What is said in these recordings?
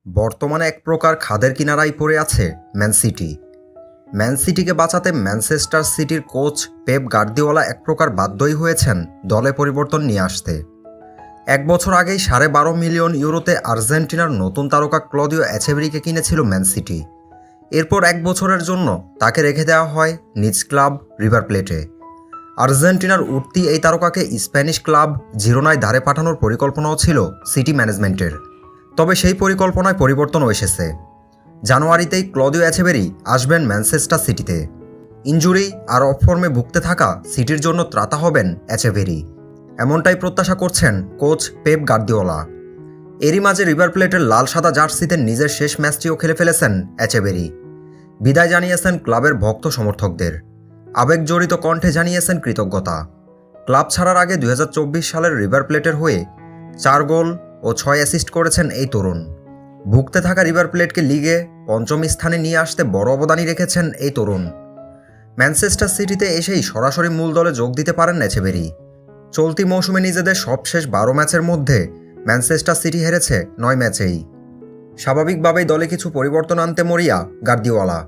বর্তমানে এক প্রকার খাদের কিনারায় পড়ে আছে ম্যান সিটি। ম্যান সিটিকে বাঁচাতে ম্যানচেস্টার সিটির কোচ পেপ গার্দিওলা এক প্রকার বাধ্যই হয়েছেন দলে পরিবর্তন নিয়ে আসতে। 1 বছর আগেই 12.5 মিলিয়ন ইউরোতে আর্জেন্টিনার নতুন তারকা ক্লদিও এচেভেরিকে কিনেছিল ম্যান সিটি। এরপর 1 বছরের জন্য তাকে রেখে দেওয়া হয় নিজ ক্লাব রিভার প্লেটে। আর্জেন্টিনার উঠতি এই তারকাকে স্প্যানিশ ক্লাব জিরোনায় ধারে পাঠানোর পরিকল্পনাও ছিল সিটি ম্যানেজমেন্টের। তবে সেই পরিকল্পনায় পরিবর্তনও এসেছে। জানুয়ারিতেই ক্লদিও এচেভেরি আসবেন ম্যানচেস্টার সিটিতে। ইনজুরি আর অফ ফর্মে ভুগতে থাকা সিটির জন্য ত্রাতা হবেন এচেভেরি, এমনটাই প্রত্যাশা করছেন কোচ পেপ গার্দিওলা। এরই মাঝে রিভার প্লেটের লাল সাদা জার্সিতে নিজের শেষ ম্যাচটিও খেলে ফেলেছেন এচেভেরি। বিদায় জানিয়েছেন ক্লাবের ভক্ত সমর্থকদের। আবেগজড়িত কণ্ঠে জানিয়েছেন কৃতজ্ঞতা। ক্লাব ছাড়ার আগে 2024 সালের রিভার প্লেটের হয়ে 4 গোল ও 6 অ্যাসিস্ট করেছেন এই তরুণ। ভুগতে থাকা রিভার প্লেটকে লিগে 5ম স্থানে নিয়ে আসতে বড় অবদানই রেখেছেন এই তরুণ। ম্যানচেস্টার সিটিতে এসেই সরাসরি মূল দলে যোগ দিতে পারেন এচেভেরি। চলতি মৌসুমে নিজেদের সবশেষ 12 ম্যাচের মধ্যে ম্যানচেস্টার সিটি হেরেছে 9 ম্যাচেই। স্বাভাবিকভাবেই দলে কিছু পরিবর্তন আনতে মরিয়া গার্দিওলা।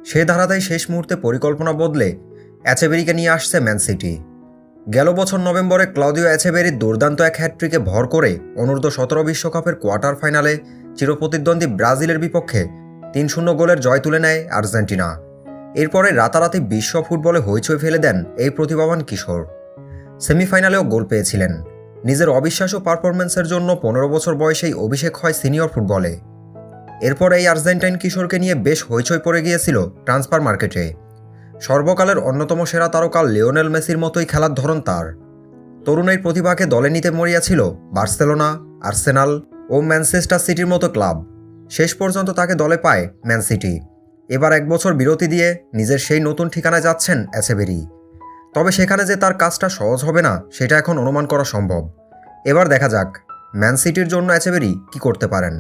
সে ধারাতেই শেষ মুহূর্তে পরিকল্পনা বদলে এচেভেরিকে নিয়ে আসছে ম্যান সিটি। গেল বছর নভেম্বরে ক্লদিও এচেভেরির দুর্দান্ত এক হ্যাটট্রিকে ভর করে অনূর্ধ্ব-17 বিশ্বকাপের কোয়ার্টার ফাইনালে চিরপ্রতিদ্বন্দ্বী ব্রাজিলের বিপক্ষে 3-0 গোলের জয় তুলে নেয় আর্জেন্টিনা। এরপরে রাতারাতি বিশ্ব ফুটবলে হইচই ফেলে দেন এই প্রতিভাবান কিশোর। সেমিফাইনালেও গোল পেয়েছিলেন। নিজের অবিশ্বাস্য পারফরম্যান্সের জন্য 15 বছর বয়সেই অভিষেক হয় সিনিয়র ফুটবলে। এরপর এই আর্জেন্টাইন কিশোরকে নিয়ে বেশ হইচই পড়ে গিয়েছিল ট্রান্সফার মার্কেটে। সর্বকালের অন্যতম সেরা তারকা লিওনেল মেসির মতোই খেলার ধরন তার। তরুণের প্রতিভাকে দলে নিতে মরিয়াছিল বার্সেলোনা, আর্সেনাল ও ম্যানচেস্টার সিটির মতো ক্লাব। শেষ পর্যন্ত তাকে দলে পায় ম্যান সিটি। এবার 1 বছর বিরতি দিয়ে নিজের সেই নতুন ঠিকানায় যাচ্ছেন এচেভেরি। তবে সেখানে যে তার কাজটা সহজ হবে না সেটা এখন অনুমান করা সম্ভব। এবার দেখা যাক ম্যান সিটির জন্য এচেভেরি কী করতে পারেন।